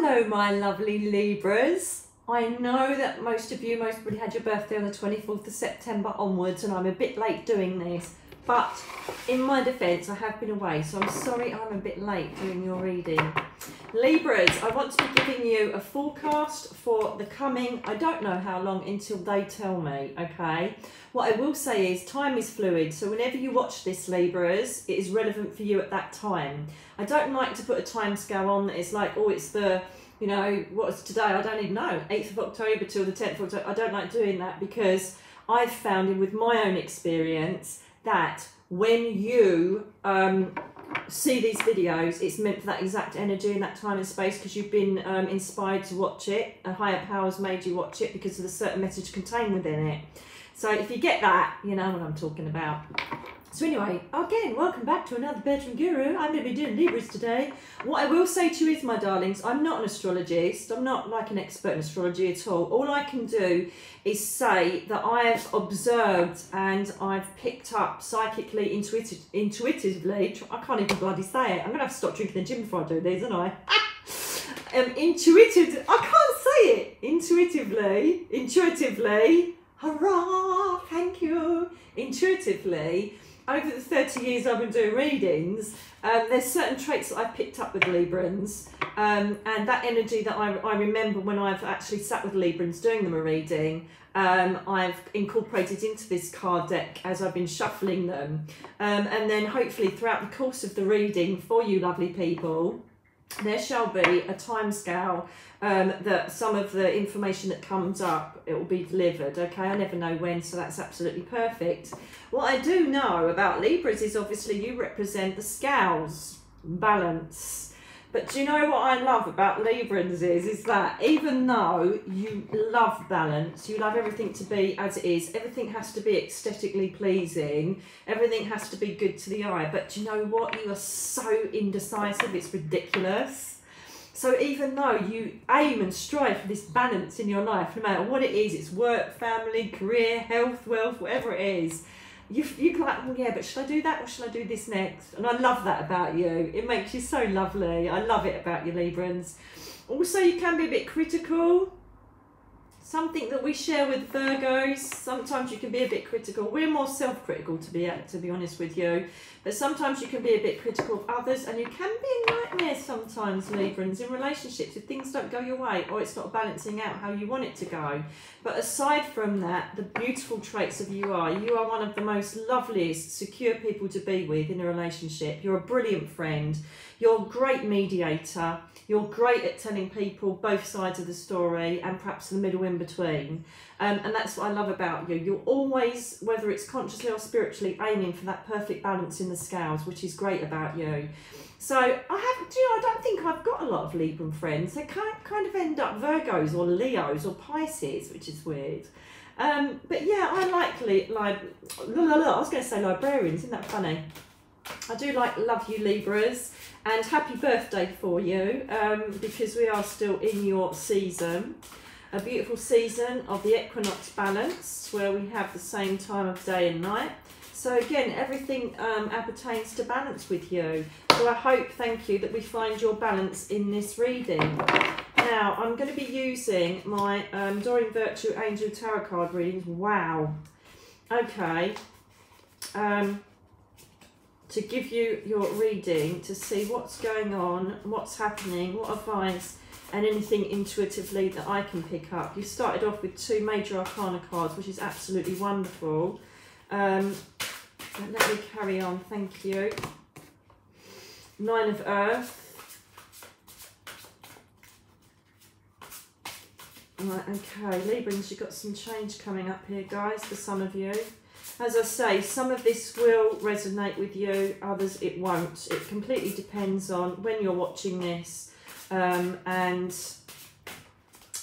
Hello my lovely Libras. I know that most probably had your birthday on the 24th of September onwards, and I'm a bit late doing this, but in my defence I have been away, so I'm sorry I'm a bit late doing your reading. Libras, I want to be giving you a forecast for the coming, I don't know how long until they tell me, okay? What I will say is time is fluid, so whenever you watch this, Libras, it is relevant for you at that time. I don't like to put a time scale on that is like, oh, it's the, you know, what's today? I don't even know, 8th of October till the 10th of October. I don't like doing that because I've found with my own experience that when you see these videos, it's meant for that exact energy in that time and space because you've been inspired to watch it. A higher power's made you watch it because of the certain message contained within it. So if you get that, you know what I'm talking about. So anyway, again, welcome back to another Bedroom Guru. I'm going to be doing Libras today. What I will say to you is, my darlings, I'm not an astrologist. I'm not like an expert in astrology at all. All I can do is say that I've observed and I've picked up psychically, intuitively. I can't even bloody say it. I'm going to have to stop drinking the gym before I do these, aren't I? I can't say it. Intuitively, hurrah, thank you. Intuitively, over the 30 years I've been doing readings, there's certain traits that I've picked up with Librans, and that energy that I remember when I've actually sat with Librans doing them a reading, I've incorporated into this card deck as I've been shuffling them, and then hopefully throughout the course of the reading for you lovely people, there shall be a time scale that some of the information that comes up, it will be delivered, okay? I never know when, so that's absolutely perfect. What I do know about Libras is obviously you represent the scales, balance. But do you know what I love about Librans is that even though you love balance, you love everything to be as it is, everything has to be aesthetically pleasing, everything has to be good to the eye, but do you know what? You are so indecisive, it's ridiculous. So even though you aim and strive for this balance in your life, no matter what it is, it's work, family, career, health, wealth, whatever it is, you're like, well, yeah, but should I do that or should I do this next? And I love that about you. It makes you so lovely. I love it about you, Librans. Also, you can be a bit critical. Something that we share with Virgos, sometimes you can be a bit critical. We're more self-critical, to be honest with you. But sometimes you can be a bit critical of others, and you can be a nightmare sometimes, Librans, in relationships if things don't go your way or it's not balancing out how you want it to go. But aside from that, the beautiful traits of you are one of the most loveliest, secure people to be with in a relationship. You're a brilliant friend. You're a great mediator. You're great at telling people both sides of the story and perhaps the middle in between. And that's what I love about you. You're always, whether it's consciously or spiritually, aiming for that perfect balance in the scales, which is great about you. So I don't think I've got a lot of Libran friends. They kind of end up Virgos or Leos or Pisces, which is weird. But yeah, I I was going to say librarians, isn't that funny? I do love you, Libras, and happy birthday for you, because we are still in your season, a beautiful season of the equinox balance, where we have the same time of day and night. So again, everything appertains to balance with you. So I hope, thank you, that we find your balance in this reading. Now, I'm going to be using my Doreen Virtue Angel Tarot card readings. Wow. Okay. To give you your reading, to see what's going on, what's happening, what advice, and anything intuitively that I can pick up. You started off with 2 major arcana cards, which is absolutely wonderful. Let me carry on, thank you. 9 of Earth. Right, okay, Librans, you've got some change coming up here, guys, for some of you. As I say, some of this will resonate with you, others it won't. It completely depends on when you're watching this, and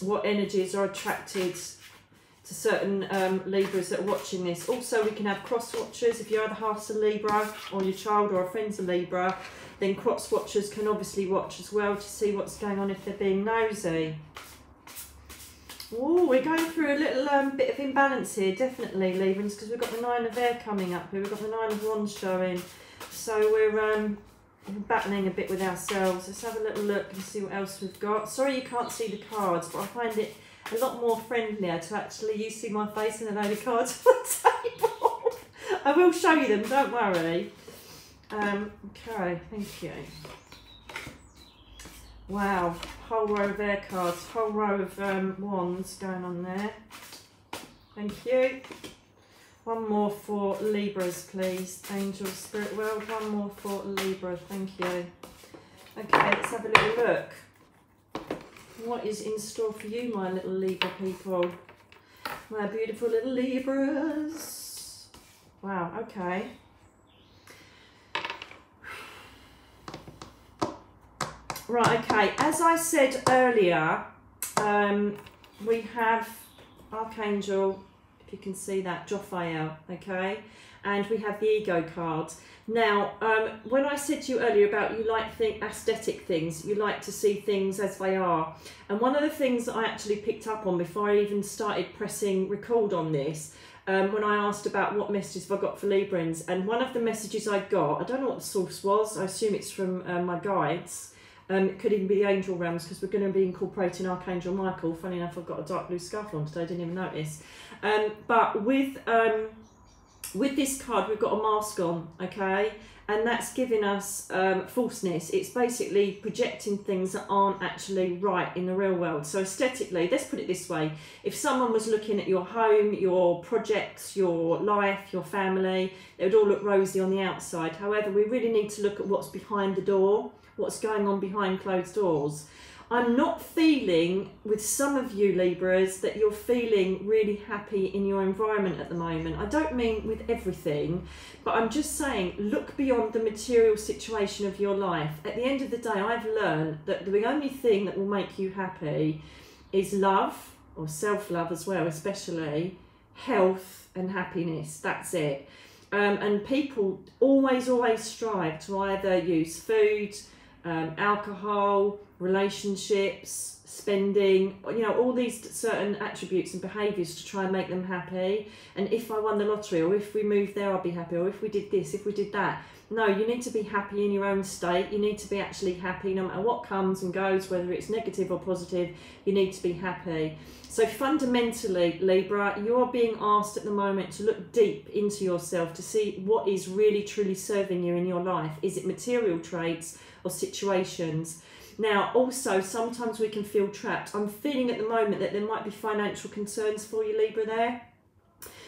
what energies are attracted to certain Libras that are watching this. Also, we can have cross watchers. If your other half's a Libra, or your child or a friend's a Libra, then cross watchers can obviously watch as well to see what's going on if they're being nosy. Oh, we're going through a little bit of imbalance here, definitely, Librans, because we've got the 9 of Air coming up here. We've got the 9 of Wands showing. So we're battling a bit with ourselves. Let's have a little look and see what else we've got. Sorry you can't see the cards, but I find it a lot more friendlier to actually you see my face and a load of cards on the table. I will show you them, don't worry. Okay, thank you. Wow, whole row of air cards, whole row of wands going on there. Thank you. One more for Libras, please. Angel, Spirit World. One more for Libra. Thank you. Okay, let's have a little look. What is in store for you, my little Libra people? My beautiful little Libras. Wow, okay. Right, okay. As I said earlier, we have Archangel, you can see that, Jophiel, okay, and we have the ego card. Now, when I said to you earlier about you like aesthetic things, you like to see things as they are, and one of the things that I actually picked up on before I even started pressing record on this, when I asked about what messages have I got for Librans, and one of the messages I got, I don't know what the source was, I assume it's from my guides. It could even be the angel realms, because we're going to be incorporating Archangel Michael. Funny enough, I've got a dark blue scarf on today, I didn't even notice. But with this card, we've got a mask on, okay? And that's giving us falseness. It's basically projecting things that aren't actually right in the real world. So aesthetically, let's put it this way. If someone was looking at your home, your projects, your life, your family, it would all look rosy on the outside. However, we really need to look at what's behind the door, what's going on behind closed doors. I'm not feeling, with some of you Libras, that you're feeling really happy in your environment at the moment. I don't mean with everything, but I'm just saying, look beyond the material situation of your life. At the end of the day, I've learned that the only thing that will make you happy is love, or self-love as well, especially, health and happiness. That's it. And people always strive to either use food, alcohol, relationships, spending, you know, all these certain attributes and behaviours to try and make them happy. And if I won the lottery, or if we moved there, I'll be happy, or if we did this, if we did that. No, you need to be happy in your own state. You need to be actually happy no matter what comes and goes, whether it's negative or positive, you need to be happy. So fundamentally, Libra, you're being asked at the moment to look deep into yourself to see what is really truly serving you in your life. Is it material traits or situations? Now, also, sometimes we can feel trapped. I'm feeling at the moment that there might be financial concerns for you, Libra, there.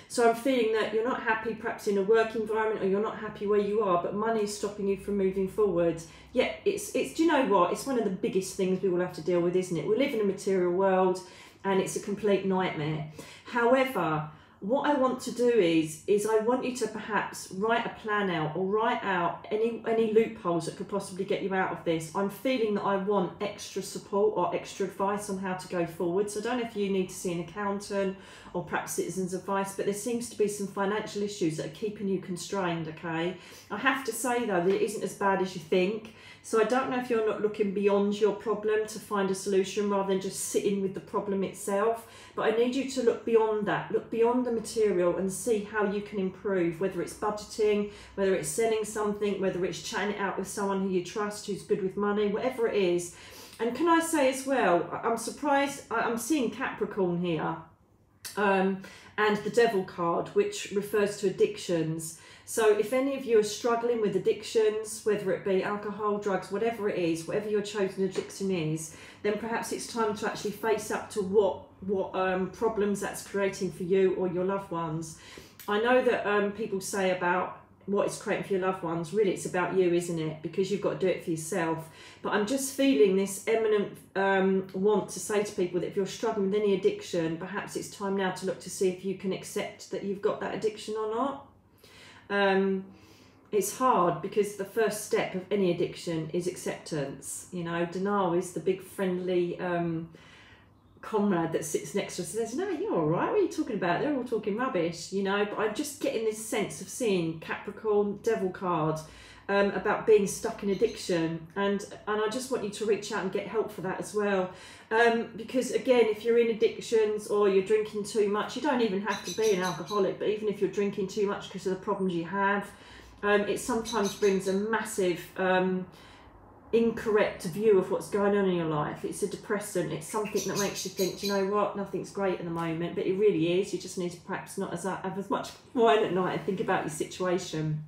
So I'm feeling that you're not happy perhaps in a work environment, or you're not happy where you are, but money is stopping you from moving forward. Yeah, it's do you know what? It's one of the biggest things we will have to deal with, isn't it? We live in a material world and it's a complete nightmare. However, what I want to do is I want you to perhaps write a plan out, or write out any loopholes that could possibly get you out of this. I'm feeling that I want extra support or extra advice on how to go forward. So I don't know if you need to see an accountant or perhaps citizens advice, but there seems to be some financial issues that are keeping you constrained, okay? I have to say though that it isn't as bad as you think. So I don't know if you're not looking beyond your problem to find a solution rather than just sitting with the problem itself. But I need you to look beyond that, look beyond the material and see how you can improve, whether it's budgeting, whether it's selling something, whether it's chatting it out with someone who you trust, who's good with money, whatever it is. And can I say as well, I'm surprised, I'm seeing Capricorn here, and the Devil card, which refers to addictions. So if any of you are struggling with addictions, whether it be alcohol, drugs, whatever it is, whatever your chosen addiction is, then perhaps it's time to actually face up to what problems that's creating for you or your loved ones. I know that people say about what it's creating for your loved ones, really it's about you, isn't it? Because you've got to do it for yourself. But I'm just feeling this eminent want to say to people that if you're struggling with any addiction, perhaps it's time now to look to see if you can accept that you've got that addiction or not. It's hard because the first step of any addiction is acceptance. You know, denial is the big friendly comrade that sits next to us and says, no, you're all right, what are you talking about? They're all talking rubbish, you know. But I'm just getting this sense of seeing Capricorn Devil card about being stuck in addiction, and I just want you to reach out and get help for that as well. Because again, if you're in addictions or you're drinking too much, you don't even have to be an alcoholic, but even if you're drinking too much because of the problems you have, it sometimes brings a massive incorrect view of what's going on in your life. It's a depressant. It's something that makes you think, you know what, nothing's great at the moment, but it really is. You just need to perhaps not have as much wine at night and think about your situation.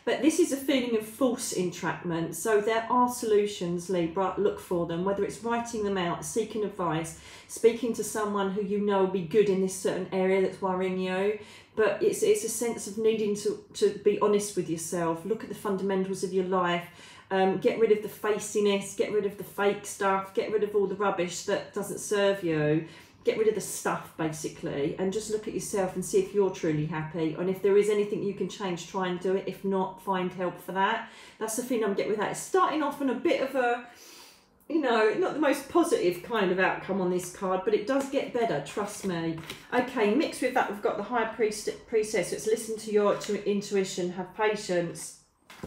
But this is a feeling of false entrapment. So there are solutions, Libra, look for them, whether it's writing them out, seeking advice, speaking to someone who you know will be good in this certain area that's worrying you. But it's a sense of needing to be honest with yourself, look at the fundamentals of your life, get rid of the faciness, get rid of the fake stuff, get rid of all the rubbish that doesn't serve you. Get rid of the stuff, basically, and just look at yourself and see if you're truly happy. And if there is anything you can change, try and do it. If not, find help for that. That's the thing I'm getting with that. It's starting off on a bit of a, you know, not the most positive kind of outcome on this card, but it does get better, trust me. Okay, mixed with that, we've got the High Priestess. So it's listen to your intuition, have patience,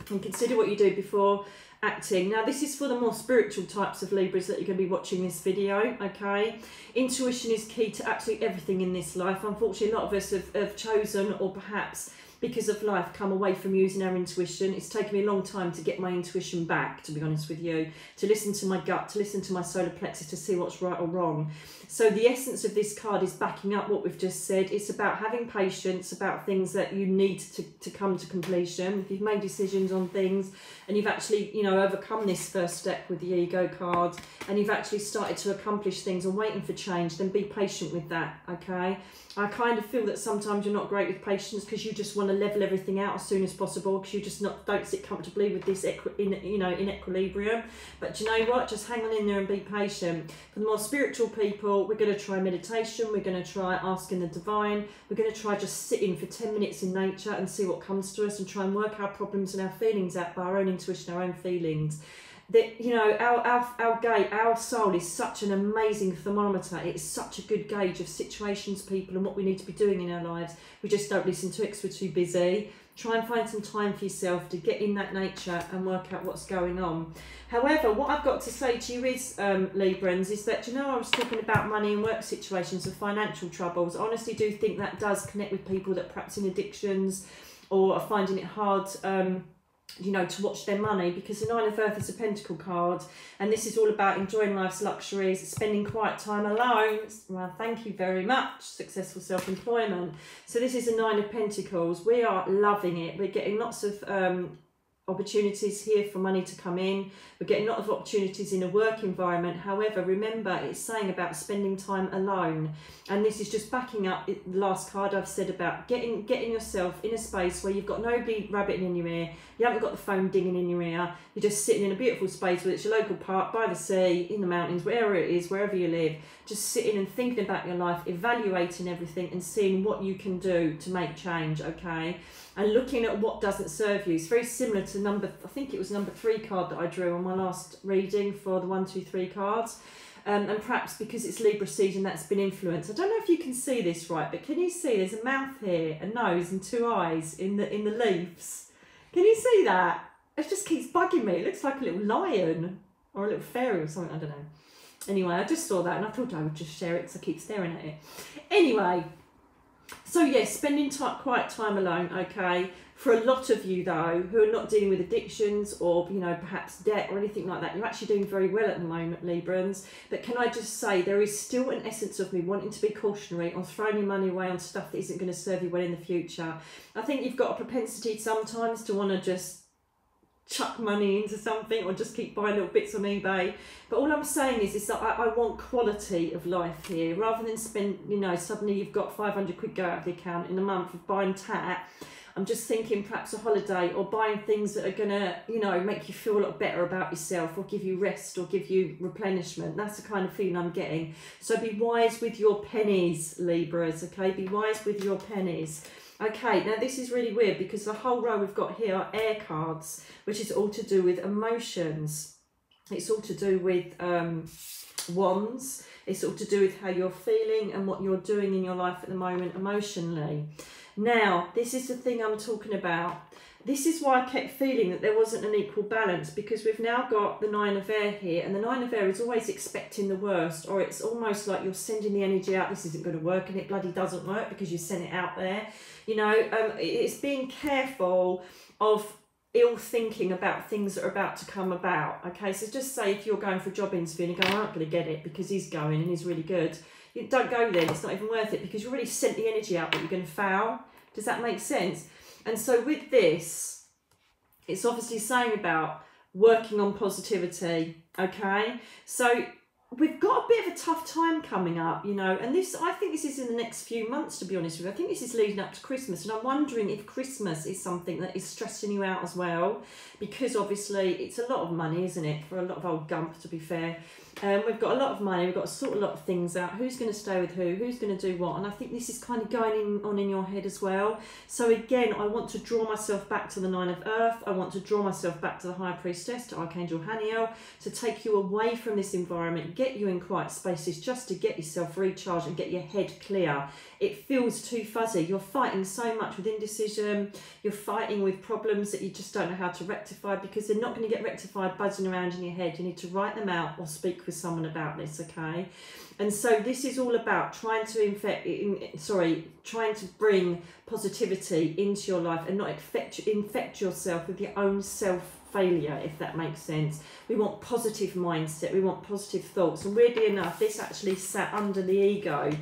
and consider what you do before acting. Now this is for the more spiritual types of Libras that you're going to be watching this video, okay? Intuition is key to absolutely everything in this life. Unfortunately, a lot of us have chosen, or perhaps because of life, come away from using our intuition. It's taken me a long time to get my intuition back, to be honest with you, to listen to my gut, to listen to my solar plexus, to see what's right or wrong. So the essence of this card is backing up what we've just said. It's about having patience about things that you need to come to completion. If you've made decisions on things and you've actually, you know, overcome this first step with the ego card, and you've actually started to accomplish things and waiting for change, then be patient with that, okay? I kind of feel that sometimes you're not great with patience because you just want to level everything out as soon as possible, because you just don't sit comfortably with this in equilibrium. But do you know what? Just hang on in there and be patient. For the more spiritual people, we're going to try meditation. We're going to try asking the divine. We're going to try just sitting for 10 minutes in nature and see what comes to us, and try and work our problems and our feelings out by our own intuition, our own feelings. That, you know, our soul is such an amazing thermometer. It's such a good gauge of situations, people, and what we need to be doing in our lives. We just don't listen to it because we're too busy. Try and find some time for yourself to get in that nature and work out what's going on. However, what I've got to say to you is, Librans, is that, you know, I was talking about money and work situations and financial troubles. I honestly do think that does connect with people that perhaps in addictions or are finding it hard, you know, to watch their money, because the Nine of Earth is a pentacle card, and this is all about enjoying life's luxuries, spending quiet time alone. Well, thank you very much. Successful self-employment. So this is a Nine of Pentacles. We are loving it. We're getting lots of opportunities here for money to come in. We're getting a lot of opportunities in a work environment. However, remember, it's saying about spending time alone, and this is just backing up the last card I've said about getting yourself in a space where you've got nobody rabbiting in your ear, you haven't got the phone dinging in your ear, you're just sitting in a beautiful space, whether it's your local park, by the sea, in the mountains, wherever it is, wherever you live, just sitting and thinking about your life, evaluating everything and seeing what you can do to make change, okay? And looking at what doesn't serve you. It's very similar to I think it was number 3 card that I drew on my last reading for the 1, 2, 3 cards. And perhaps because it's Libra season, that's been influenced. I don't know if you can see this right, but can you see there's a mouth here, a nose and 2 eyes in the leaves? Can you see that? It just keeps bugging me. It looks like a little lion or a little fairy or something, I don't know. Anyway, I just saw that and I thought I would just share it because I keep staring at it. Anyway, so yes, spending quiet time alone, okay? For a lot of you though, who are not dealing with addictions or, you know, perhaps debt or anything like that, you're actually doing very well at the moment, Librans. But can I just say, there is still an essence of me wanting to be cautionary on throwing your money away on stuff that isn't going to serve you well in the future. I think you've got a propensity sometimes to want to just chuck money into something or just keep buying little bits on eBay. But all I'm saying is that I want quality of life here, rather than spend, you know, suddenly you've got 500 quid go out of the account in a month of buying tat. I'm just thinking perhaps a holiday or buying things that are going to, you know, make you feel a lot better about yourself or give you rest or give you replenishment. That's the kind of feeling I'm getting. So be wise with your pennies, Libras, okay? Be wise with your pennies. Okay, now this is really weird because the whole row we've got here are air cards, which is all to do with emotions. It's all to do with wands. It's all to do with how you're feeling and what you're doing in your life at the moment emotionally. Now, this is the thing I'm talking about. This is why I kept feeling that there wasn't an equal balance, because we've now got the Nine of Air here, and the Nine of Air is always expecting the worst, or it's almost like you're sending the energy out, this isn't going to work, and it bloody doesn't work because you sent it out there. You know, it's being careful of ill thinking about things that are about to come about. Okay, so just say if you're going for a job interview and you go, I'm not going to get it because he's going and he's really good. You don't go there, it's not even worth it, because you already sent the energy out that you're going to fail. Does that make sense? And so with this, it's obviously saying about working on positivity, okay? So we've got a bit of a tough time coming up, you know, and this, I think this is in the next few months, to be honest with you. I think this is leading up to Christmas, and I'm wondering if Christmas is something that is stressing you out as well, because obviously it's a lot of money, isn't it, for a lot of old gump, to be fair. We've got a lot of money, we've got to sort a lot of things out, who's going to stay with who's going to do what, and I think this is kind of going on in your head as well. So again, I want to draw myself back to the 9 of Earth, I want to draw myself back to the High Priestess, to Archangel Haniel, to take you away from this environment, get you in quiet spaces, just to get yourself recharged and get your head clear. It feels too fuzzy, you're fighting so much with indecision, you're fighting with problems that you just don't know how to rectify, because they're not going to get rectified buzzing around in your head. You need to write them out or speak with someone about this, okay? And so this is all about trying to bring positivity into your life and not infect yourself with your own self-failure, if that makes sense. We want positive mindset, we want positive thoughts, and weirdly enough, this actually sat under the ego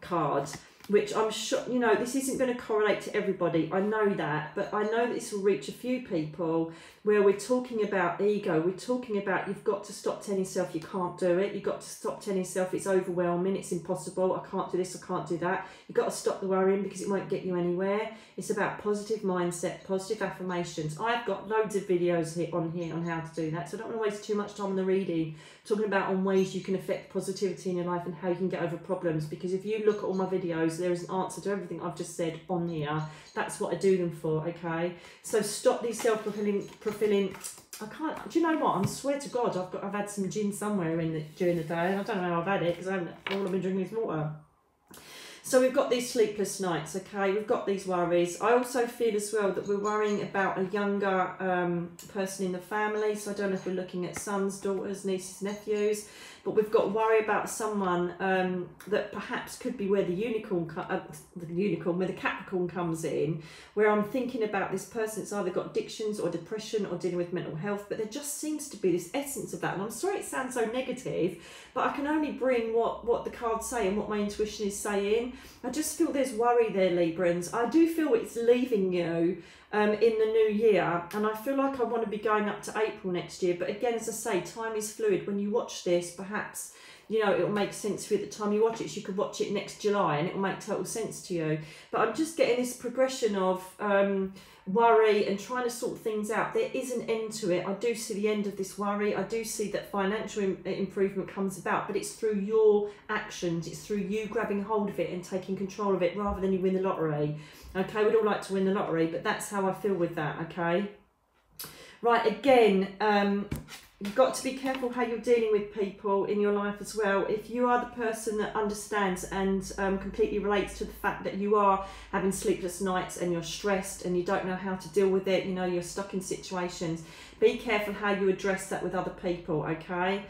card, which I'm sure, you know, this isn't going to correlate to everybody, I know that, but I know that this will reach a few people where we're talking about ego, we're talking about you've got to stop telling yourself you can't do it, you've got to stop telling yourself it's overwhelming, it's impossible, I can't do this, I can't do that. You've got to stop the worrying because it won't get you anywhere. It's about positive mindset, positive affirmations. I've got loads of videos on here on how to do that, so I don't want to waste too much time on the reading, talking about on ways you can affect positivity in your life and how you can get over problems, because if you look at all my videos, there is an answer to everything I've just said on here. That's what I do them for, okay? So stop these self-fulfilling, I can't, do you know what, I swear to God, I've had some gin somewhere during the day, and I don't know how I've had it, because all I've been drinking is water. So we've got these sleepless nights, okay, we've got these worries. I also feel as well that we're worrying about a younger person in the family, so I don't know if we're looking at sons, daughters, nieces, nephews, but we've got to worry about someone that perhaps could be where the where the Capricorn comes in, where I'm thinking about this person that's either got addictions or depression or dealing with mental health, but there just seems to be this essence of that, and I'm sorry it sounds so negative, but I can only bring what the cards say and what my intuition is saying. I just feel there's worry there, Librans. I do feel it's leaving you in the new year, and I feel like I want to be going up to April next year, but again, as I say, time is fluid. When you watch this, perhaps, you know, it'll make sense for you at the time you watch it, so you could watch it next July and it'll make total sense to you. But I'm just getting this progression of worry and trying to sort things out. There is an end to it. I do see the end of this worry. I do see that financial improvement comes about, but it's through your actions. It's through you grabbing hold of it and taking control of it, rather than you win the lottery. Okay, we'd all like to win the lottery, but that's how I feel with that, okay? Right, again, you've got to be careful how you're dealing with people in your life as well. If you are the person that understands and completely relates to the fact that you are having sleepless nights and you're stressed and you don't know how to deal with it, you know, you're stuck in situations, be careful how you address that with other people, okay?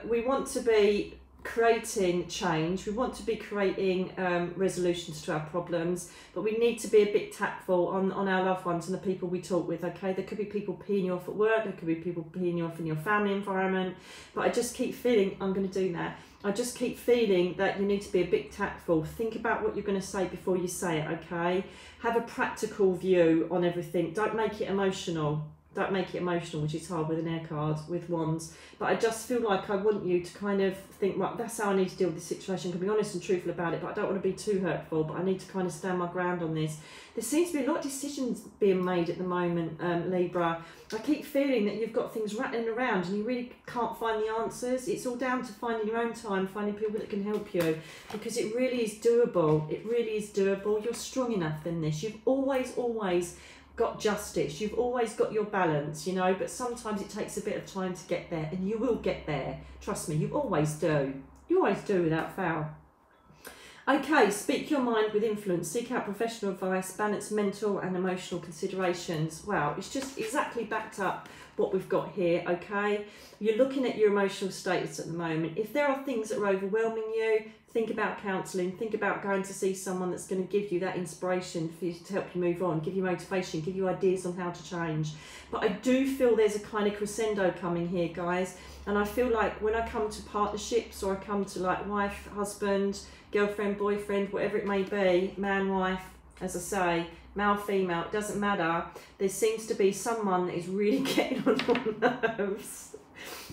We want to be creating change, we want to be creating resolutions to our problems, but we need to be a bit tactful on our loved ones and the people we talk with, okay? There could be people peeing you off at work, there could be people peeing you off in your family environment, but I just keep feeling, I'm going to do that, I just keep feeling that you need to be a bit tactful. Think about what you're going to say before you say it, okay? Have a practical view on everything, don't make it emotional. Don't make it emotional, which is hard with an air card, with wands. But I just feel like I want you to kind of think, right, that's how I need to deal with this situation. I can be honest and truthful about it, but I don't want to be too hurtful, but I need to kind of stand my ground on this. There seems to be a lot of decisions being made at the moment, Libra. I keep feeling that you've got things rattling around and you really can't find the answers. It's all down to finding your own time, finding people that can help you, because it really is doable. It really is doable. You're strong enough in this. You've always got justice, you've always got your balance, you know, but sometimes it takes a bit of time to get there, and you will get there, trust me, you always do without fail. Okay, speak your mind with influence, seek out professional advice, balance mental and emotional considerations. Wow, it's just exactly backed up what we've got here, okay? You're looking at your emotional status at the moment. If there are things that are overwhelming you, think about counselling, think about going to see someone that's going to give you that inspiration for you to help you move on, give you motivation, give you ideas on how to change. But I do feel there's a kind of crescendo coming here, guys. And I feel like when I come to partnerships, or I come to like wife, husband, girlfriend, boyfriend, whatever it may be, man, wife, as I say, male, female, it doesn't matter. There seems to be someone that is really getting on your nerves.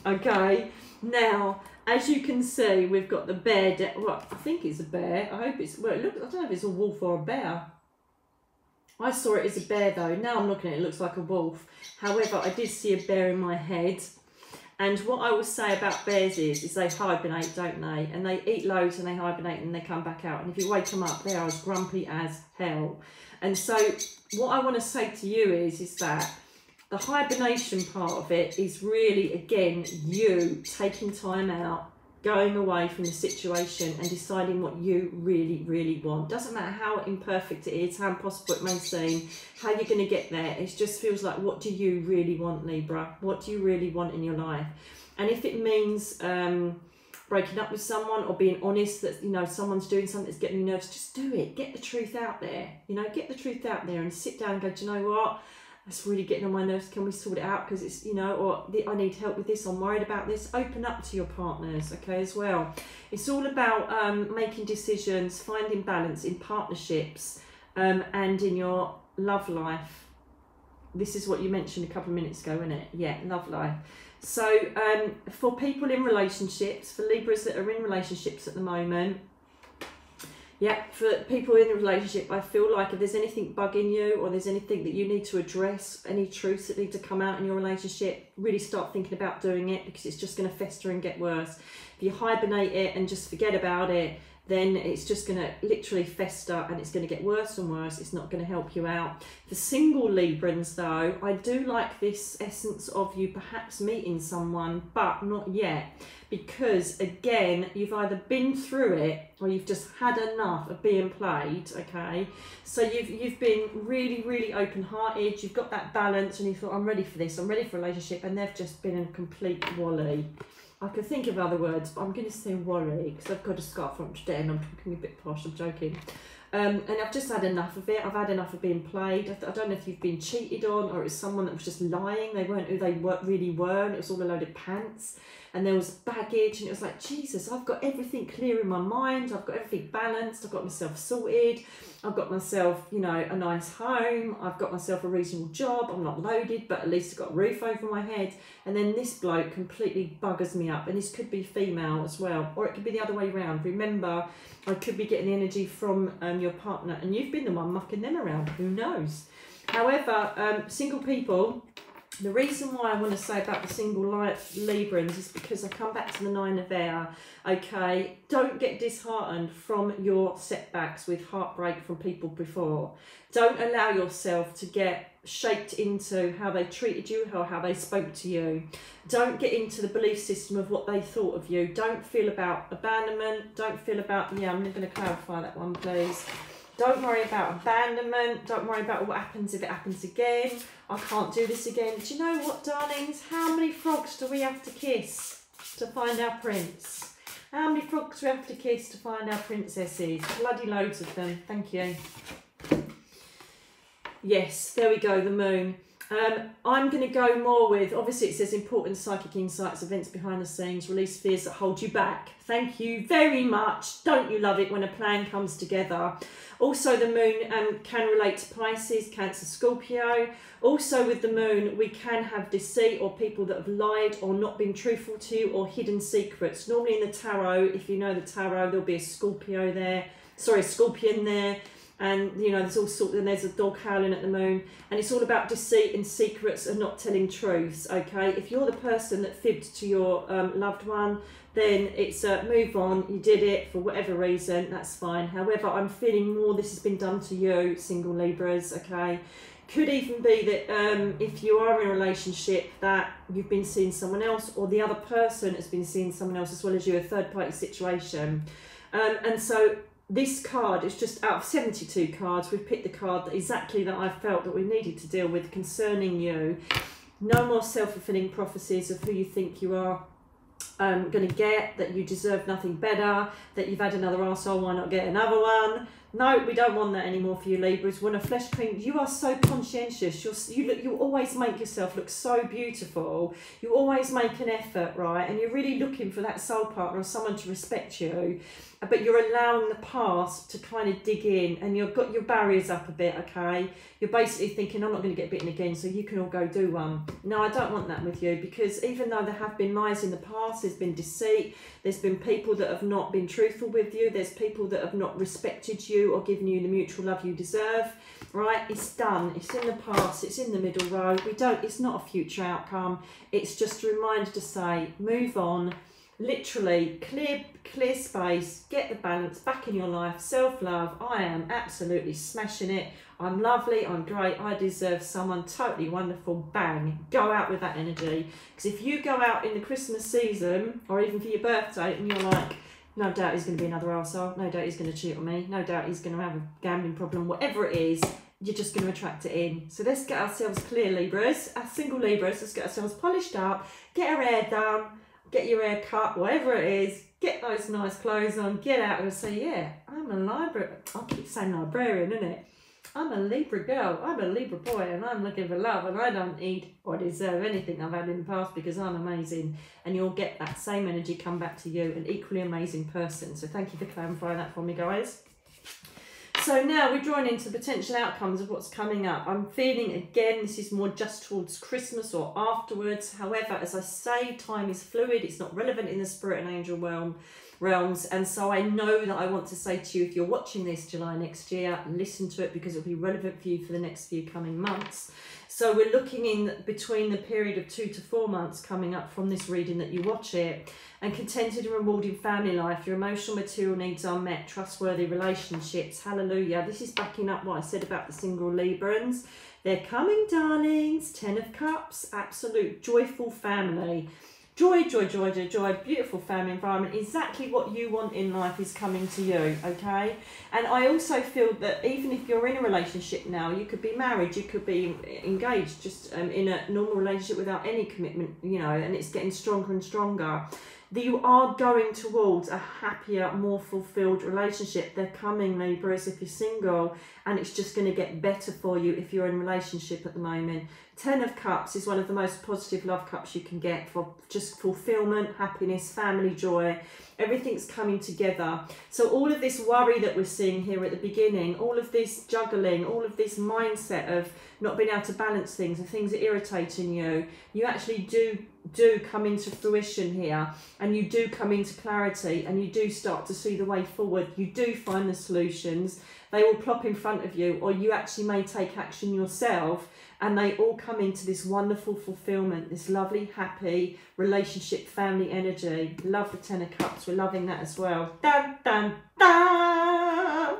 Okay, now, as you can see, we've got the bear. Well, I think it's a bear. I hope it's, well, it looks, I don't know if it's a wolf or a bear. I saw it as a bear though. Now I'm looking at it, it looks like a wolf. However, I did see a bear in my head. And what I will say about bears is they hibernate, don't they? And they eat loads and they hibernate and they come back out. And if you wake them up, they are as grumpy as hell. And so what I want to say to you is that the hibernation part of it is really, again, you taking time out, going away from the situation and deciding what you really, really want. Doesn't matter how imperfect it is, how impossible it may seem, how you're going to get there. It just feels like, what do you really want, Libra? What do you really want in your life? And if it means breaking up with someone or being honest that, you know, someone's doing something that's getting you nervous, just do it. Get the truth out there. You know, get the truth out there and sit down and go, do you know what? That's really getting on my nerves. Can we sort it out? Because it's, you know, or I need help with this. I'm worried about this. Open up to your partners, okay, as well. It's all about making decisions, finding balance in partnerships and in your love life. This is what you mentioned a couple of minutes ago, isn't it? Yeah, love life. So for people in relationships, for Libras that are in relationships at the moment, yeah, for people in a relationship, I feel like if there's anything bugging you or there's anything that you need to address, any truths that need to come out in your relationship, really start thinking about doing it, because it's just going to fester and get worse. If you hibernate it and just forget about it, then it's just going to literally fester and it's going to get worse and worse. It's not going to help you out. For single Librans though, I do like this essence of you perhaps meeting someone, but not yet. Because again, you've either been through it or you've just had enough of being played, okay? So you've been really, really open-hearted, you've got that balance and you thought, I'm ready for this, I'm ready for a relationship, and they've just been a complete wally. I could think of other words, but I'm going to say wally because I've got a scarf on today and I'm talking a bit posh, I'm joking. And I've just had enough of it. I've had enough of being played. I don't know if you've been cheated on or it's someone that was just lying. They weren't who they really were, and it was all a load of pants. And there was baggage, and it was like, Jesus, I've got everything clear in my mind. I've got everything balanced. I've got myself sorted. I've got myself, you know, a nice home. I've got myself a reasonable job. I'm not loaded, but at least I've got a roof over my head. And then this bloke completely buggers me up. And this could be female as well, or it could be the other way around. Remember, I could be getting the energy from your partner, and you've been the one mucking them around. Who knows? However, single people, the reason why I want to say about the single Librans is because I come back to the 9 of Air, okay? Don't get disheartened from your setbacks with heartbreak from people before. Don't allow yourself to get shaped into how they treated you or how they spoke to you. Don't get into the belief system of what they thought of you. Don't feel about abandonment. Don't feel about, yeah, I'm going to clarify that one, please. Don't worry about abandonment. Don't worry about what happens if it happens again. I can't do this again. Do you know what, darlings? How many frogs do we have to kiss to find our prince? How many frogs do we have to kiss to find our princesses? Bloody loads of them. Thank you. Yes, there we go, the moon. I'm going to go more with, obviously it says important psychic insights, events behind the scenes, release fears that hold you back. Thank you very much. Don't you love it when a plan comes together? Also, the moon can relate to Pisces, Cancer, Scorpio. Also with the moon, we can have deceit or people that have lied or not been truthful to you or hidden secrets. Normally in the tarot, if you know the tarot, there'll be a Scorpio there, sorry, a Scorpion there. And, you know, there's all sorts, and there's a dog howling at the moon. And it's all about deceit and secrets and not telling truths, okay? If you're the person that fibbed to your loved one, then it's move on. You did it for whatever reason, that's fine. However, I'm feeling more this has been done to you, single Libras, okay? Could even be that if you are in a relationship that you've been seeing someone else, or the other person has been seeing someone else as well as you, a third party situation. And so this card is just out of 72 cards. We've picked the card exactly that I felt that we needed to deal with concerning you. No more self-fulfilling prophecies of who you think you are. going to get, that you deserve nothing better, that you've had another arsehole, why not get another one? No, we don't want that anymore for you Libras. When a flesh queen, you are so conscientious. You always make yourself look so beautiful. You always make an effort, right? And you're really looking for that soul partner or someone to respect you. But you're allowing the past to kind of dig in, and you've got your barriers up a bit, okay? You're basically thinking, I'm not going to get bitten again, so you can all go do one. No, I don't want that with you, because even though there have been lies in the past, there's been deceit, there's been people that have not been truthful with you, there's people that have not respected you or given you the mutual love you deserve, right? It's done. It's in the past. It's in the middle road. It's not a future outcome. It's just a reminder to say, move on. Literally clear space, get the balance back in your life, self-love. I am absolutely smashing it. I'm lovely, I'm great, I deserve someone totally wonderful. Bang, go out with that energy. Because if you go out in the Christmas season, or even for your birthday, and you're like, no doubt he's going to be another arsehole, no doubt he's going to cheat on me, no doubt he's going to have a gambling problem, whatever it is, you're just going to attract it in. So let's get ourselves clear, Libras, our single Libras, let's get ourselves polished up, get our hair done, get your hair cut, whatever it is, get those nice clothes on, get out and say, yeah, I'm a librarian. I keep saying librarian, innit? I'm a Libra girl, I'm a Libra boy, and I'm looking for love, and I don't need or deserve anything I've had in the past because I'm amazing. And you'll get that same energy come back to you, an equally amazing person. So thank you for clarifying that for me, guys. So now we're drawing into the potential outcomes of what's coming up. I'm feeling, again, this is more just towards Christmas or afterwards. However, as I say, time is fluid. It's not relevant in the spirit and angel realms. And so I know that I want to say to you, if you're watching this July next year, listen to it because it'll be relevant for you for the next few coming months. So we're looking in between the period of 2 to 4 months coming up from this reading that you watch it. And contented and rewarding family life, your emotional material needs are met, trustworthy relationships, hallelujah. This is backing up what I said about the single Librans. They're coming, darlings. 10 of Cups, absolute joyful family. Joy, joy, joy, joy, joy, beautiful family environment. Exactly what you want in life is coming to you, okay? And I also feel that even if you're in a relationship now, you could be married, you could be engaged, just in a normal relationship without any commitment, you know, and it's getting stronger and stronger. That you are going towards a happier, more fulfilled relationship. They're coming, Libras, if you're single, and it's just going to get better for you if you're in a relationship at the moment. 10 of Cups is one of the most positive love cups you can get for just fulfillment, happiness, family joy. Everything's coming together. So all of this worry that we're seeing here at the beginning, all of this juggling, all of this mindset of not being able to balance things and things are irritating you, you actually do come into fruition here, and you do come into clarity, and you do start to see the way forward. You do find the solutions. They all plop in front of you, or you actually may take action yourself, and they all come into this wonderful fulfillment, this lovely, happy relationship, family energy. Love the 10 of Cups. We're loving that as well. Dun, dun, dun!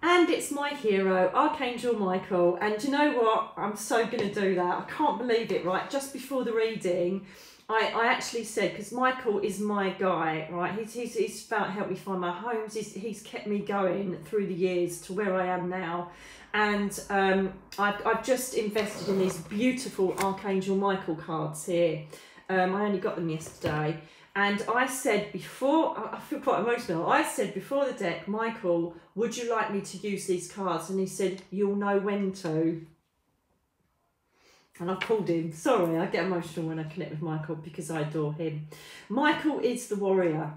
And it's my hero, Archangel Michael. And you know what? I'm so going to do that. I can't believe it, right? Just before the reading, I actually said, because Michael is my guy, right? He's helped me find my homes. He's kept me going through the years to where I am now. And I've just invested in these beautiful Archangel Michael cards here. I only got them yesterday. And I said before, I feel quite emotional, I said before the deck, Michael, would you like me to use these cards? And he said, you'll know when to. And I called him. Sorry, I get emotional when I connect with Michael because I adore him. Michael is the warrior.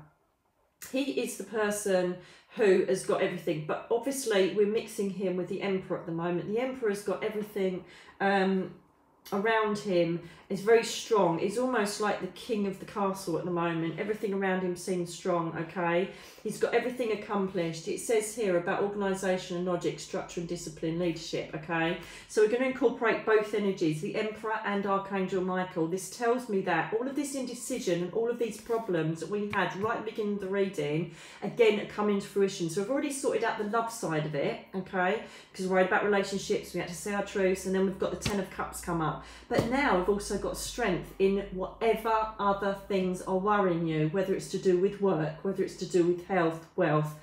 He is the person who has got everything. But obviously we're mixing him with the Emperor at the moment. The Emperor's got everything around him. Is very strong. He's almost like the king of the castle at the moment. Everything around him seems strong, okay? He's got everything accomplished. It says here about organisation and logic, structure and discipline, leadership, okay? So we're going to incorporate both energies, the Emperor and Archangel Michael. This tells me that all of this indecision and all of these problems that we had right at the beginning of the reading, again, come into fruition. So we've already sorted out the love side of it, okay? Because we're worried about relationships, we had to say our truths, and then we've got the 10 of Cups come up. But now we've also got strength in whatever other things are worrying you, whether it's to do with work, whether it's to do with health, wealth,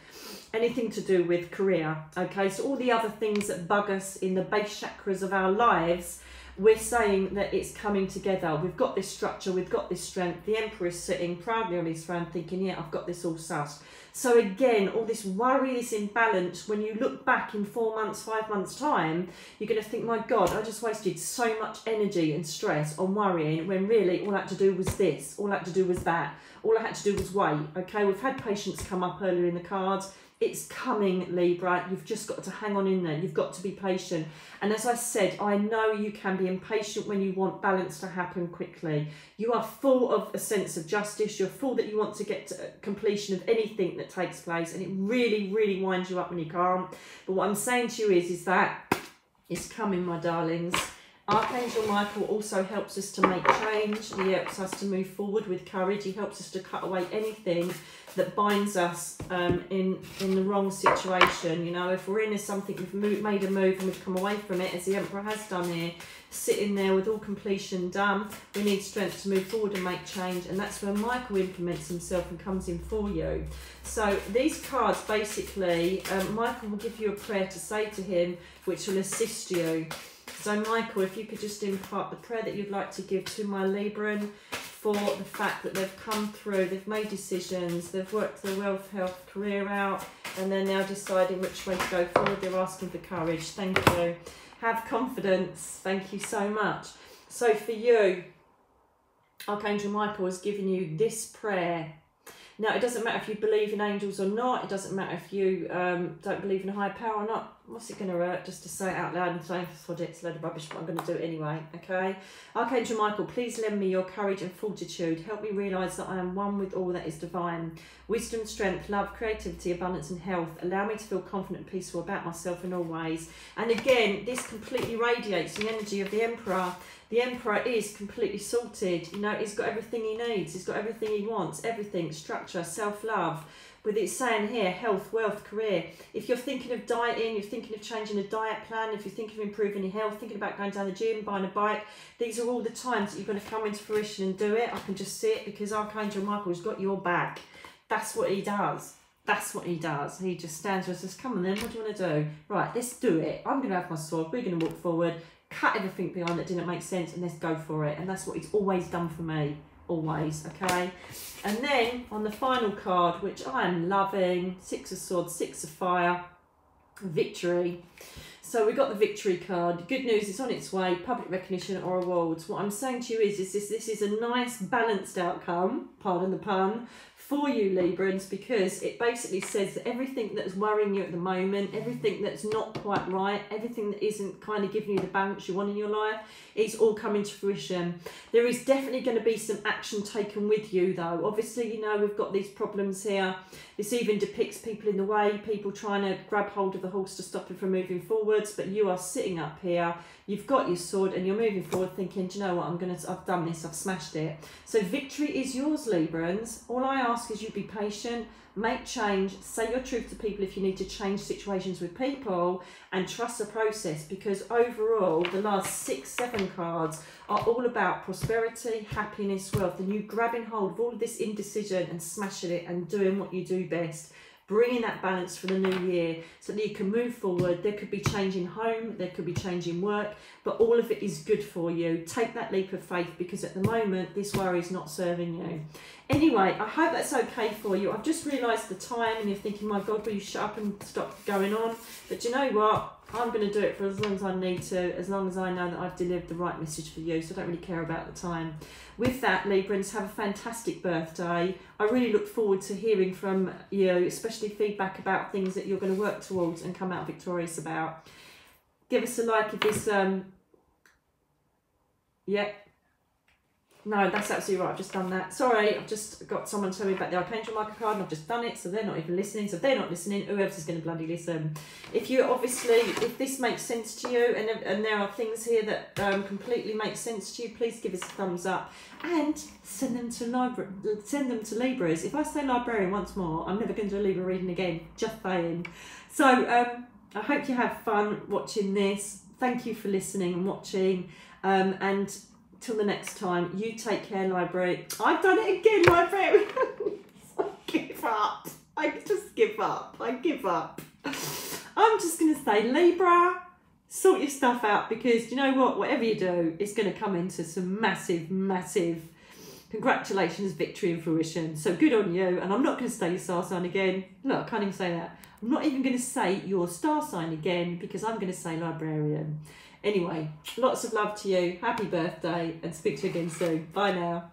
anything to do with career, okay? So all the other things that bug us in the base chakras of our lives, we're saying that it's coming together. We've got this structure, we've got this strength. The Emperor is sitting proudly on his throne thinking, yeah, I've got this all sussed. So again, all this worry, this imbalance, when you look back in 4 months, 5 months time, you're going to think, my God, I just wasted so much energy and stress on worrying, when really all I had to do was this, all I had to do was that, all I had to do was wait. Okay, we've had patients come up earlier in the cards. It's coming, Libra. You've just got to hang on in there. You've got to be patient. And as I said, I know you can be impatient when you want balance to happen quickly. You are full of a sense of justice. You're full that you want to get to completion of anything that takes place. And it really, really winds you up when you can't. But what I'm saying to you is that it's coming, my darlings. Archangel Michael also helps us to make change. He helps us to move forward with courage. He helps us to cut away anything that binds us in the wrong situation. You know, if we're in something, we've made a move and we've come away from it, as the Emperor has done here, sitting there with all completion done, we need strength to move forward and make change, and that's where Michael implements himself and comes in for you. So these cards, basically, Michael will give you a prayer to say to him, which will assist you. So Michael, if you could just impart the prayer that you'd like to give to my Libran for the fact that they've come through, they've made decisions, they've worked their wealth, health, career out, and they're now deciding which way to go forward. They're asking for courage. Thank you. Have confidence. Thank you so much. So for you, Archangel Michael has given you this prayer. Now, it doesn't matter if you believe in angels or not. It doesn't matter if you don't believe in a higher power or not. What's it going to hurt just to say it out loud and say, "Sod it, it's a load of rubbish," but I'm going to do it anyway, okay? Archangel Michael, please lend me your courage and fortitude. Help me realise that I am one with all that is divine. Wisdom, strength, love, creativity, abundance and health. Allow me to feel confident and peaceful about myself in all ways. And again, this completely radiates the energy of the Emperor. The Emperor is completely sorted. You know, he's got everything he needs. He's got everything he wants. Everything, structure, self-love. With it saying here, health, wealth, career. If you're thinking of dieting, you're thinking of changing a diet plan, if you're thinking of improving your health, thinking about going down the gym, buying a bike, these are all the times that you're going to come into fruition and do it. I can just see it because Archangel Michael has got your back. That's what he does. That's what he does. He just stands there and says, come on then, what do you want to do? Right, let's do it. I'm going to have my sword. We're going to walk forward, cut everything behind that didn't make sense, and let's go for it. And that's what he's always done for me. Always, okay? And then on the final card, which I am loving, 6 of Swords, 6 of Fire, Victory. So we've got the Victory card. Good news, it's on its way, public recognition or awards. What I'm saying to you is this is a nice balanced outcome, pardon the pun, for you Librans, because it basically says that everything that's worrying you at the moment, everything that's not quite right, everything that isn't kind of giving you the balance you want in your life, is all coming to fruition. There is definitely going to be some action taken with you though. Obviously, you know, we've got these problems here. This even depicts people in the way, people trying to grab hold of the horse to stop him from moving forwards, but you are sitting up here, you've got your sword and you're moving forward thinking, do you know what, I've done this, I've smashed it. So victory is yours, Librans. All I ask is you be patient, make change, say your truth to people if you need to change situations with people, and trust the process, because overall the last 6, 7 cards are all about prosperity, happiness, wealth, and you grabbing hold of all of this indecision and smashing it and doing what you do best. Bringing that balance for the new year so that you can move forward. There could be change in home, there could be change in work, but all of it is good for you. Take that leap of faith, because at the moment this worry is not serving you. Anyway, I hope that's okay for you. I've just realised the time and you're thinking, my God, will you shut up and stop going on? But you know what? I'm going to do it for as long as I need to, as long as I know that I've delivered the right message for you, so I don't really care about the time. With that, Librans, have a fantastic birthday. I really look forward to hearing from you, especially feedback about things that you're going to work towards and come out victorious about. Give us a like if this... No, that's absolutely right. I've just done that. Sorry, I've just got someone telling me about the Archangel Michael card and I've just done it, so they're not even listening. So if they're not listening, who else is going to bloody listen? If you obviously, if this makes sense to you and there are things here that completely make sense to you, please give us a thumbs up and send them to Libras. If I say librarian once more, I'm never going to do a Libra reading again. Just saying. So I hope you have fun watching this. Thank you for listening and watching, and till the next time, you take care, Library. I've done it again, Library. I give up. I just give up. I give up. I'm just going to say, Libra, sort your stuff out, because you know what, whatever you do, it's going to come into some massive, massive congratulations, victory and fruition. So good on you. And I'm not going to say your star sign again. Look, I can't even say that. I'm not even going to say your star sign again, because I'm going to say librarian. Anyway, lots of love to you. Happy birthday, and speak to you again soon. Bye now.